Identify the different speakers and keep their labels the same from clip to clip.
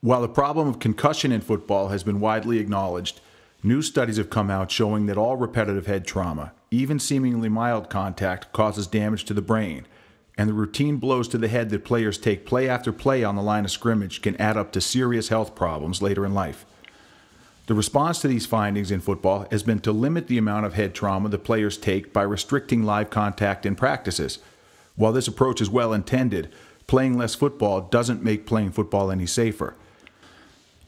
Speaker 1: While the problem of concussion in football has been widely acknowledged, new studies have come out showing that all repetitive head trauma, even seemingly mild contact, causes damage to the brain, and the routine blows to the head that players take play after play on the line of scrimmage can add up to serious health problems later in life. The response to these findings in football has been to limit the amount of head trauma the players take by restricting live contact in practices. While this approach is well intended, playing less football doesn't make playing football any safer.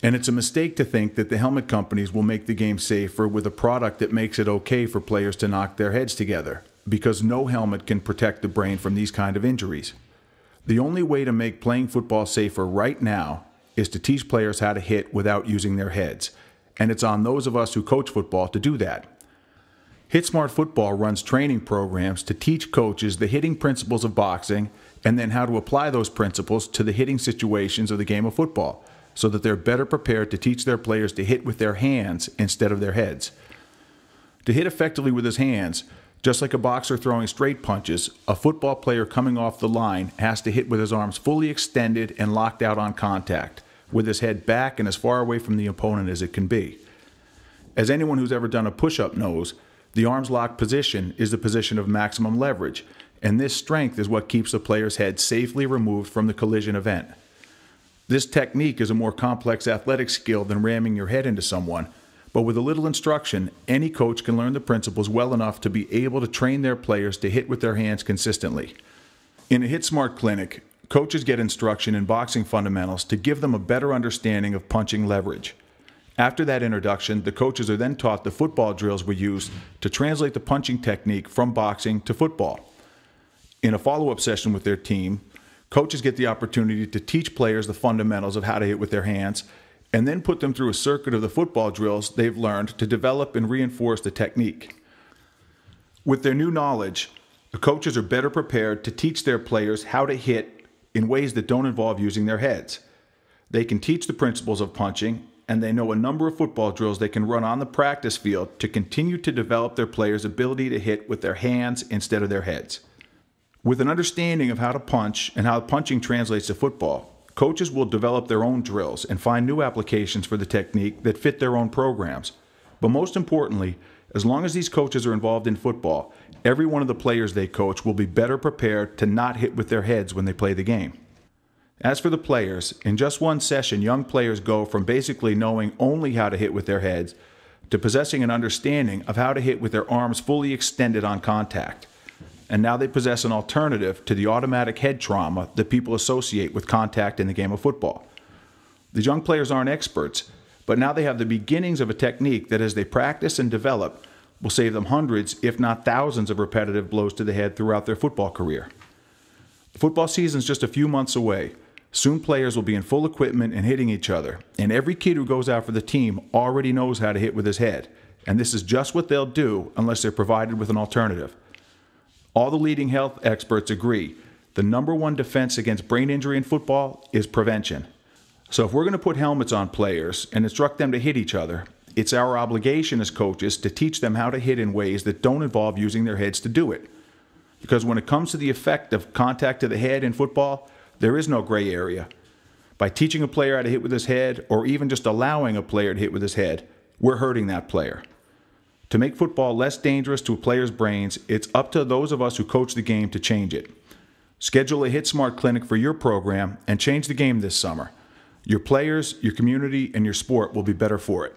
Speaker 1: And it's a mistake to think that the helmet companies will make the game safer with a product that makes it okay for players to knock their heads together, because no helmet can protect the brain from these kind of injuries. The only way to make playing football safer right now is to teach players how to hit without using their heads, and it's on those of us who coach football to do that. Hitsmart Football runs training programs to teach coaches the hitting principles of boxing and then how to apply those principles to the hitting situations of the game of football, so that they're better prepared to teach their players to hit with their hands instead of their heads. To hit effectively with his hands, just like a boxer throwing straight punches, a football player coming off the line has to hit with his arms fully extended and locked out on contact, with his head back and as far away from the opponent as it can be. As anyone who's ever done a push-up knows, the arms locked position is the position of maximum leverage, and this strength is what keeps the player's head safely removed from the collision event. This technique is a more complex athletic skill than ramming your head into someone, but with a little instruction, any coach can learn the principles well enough to be able to train their players to hit with their hands consistently. In a Hitsmart Clinic, coaches get instruction in boxing fundamentals to give them a better understanding of punching leverage. After that introduction, the coaches are then taught the football drills we use to translate the punching technique from boxing to football. In a follow-up session with their team, coaches get the opportunity to teach players the fundamentals of how to hit with their hands, and then put them through a circuit of the football drills they've learned to develop and reinforce the technique. With their new knowledge, the coaches are better prepared to teach their players how to hit in ways that don't involve using their heads. They can teach the principles of punching, and they know a number of football drills they can run on the practice field to continue to develop their players' ability to hit with their hands instead of their heads. With an understanding of how to punch and how punching translates to football, coaches will develop their own drills and find new applications for the technique that fit their own programs. But most importantly, as long as these coaches are involved in football, every one of the players they coach will be better prepared to not hit with their heads when they play the game. As for the players, in just one session, young players go from basically knowing only how to hit with their heads to possessing an understanding of how to hit with their arms fully extended on contact. And now they possess an alternative to the automatic head trauma that people associate with contact in the game of football. These young players aren't experts, but now they have the beginnings of a technique that, as they practice and develop, will save them hundreds, if not thousands, of repetitive blows to the head throughout their football career. The football season's just a few months away. Soon players will be in full equipment and hitting each other, and every kid who goes out for the team already knows how to hit with his head, and this is just what they'll do unless they're provided with an alternative. All the leading health experts agree the #1 defense against brain injury in football is prevention. So if we're going to put helmets on players and instruct them to hit each other, it's our obligation as coaches to teach them how to hit in ways that don't involve using their heads to do it. Because when it comes to the effect of contact to the head in football, there is no gray area. By teaching a player how to hit with his head, or even just allowing a player to hit with his head, we're hurting that player. To make football less dangerous to a player's brains, it's up to those of us who coach the game to change it. Schedule a Hitsmart Clinic for your program and change the game this summer. Your players, your community, and your sport will be better for it.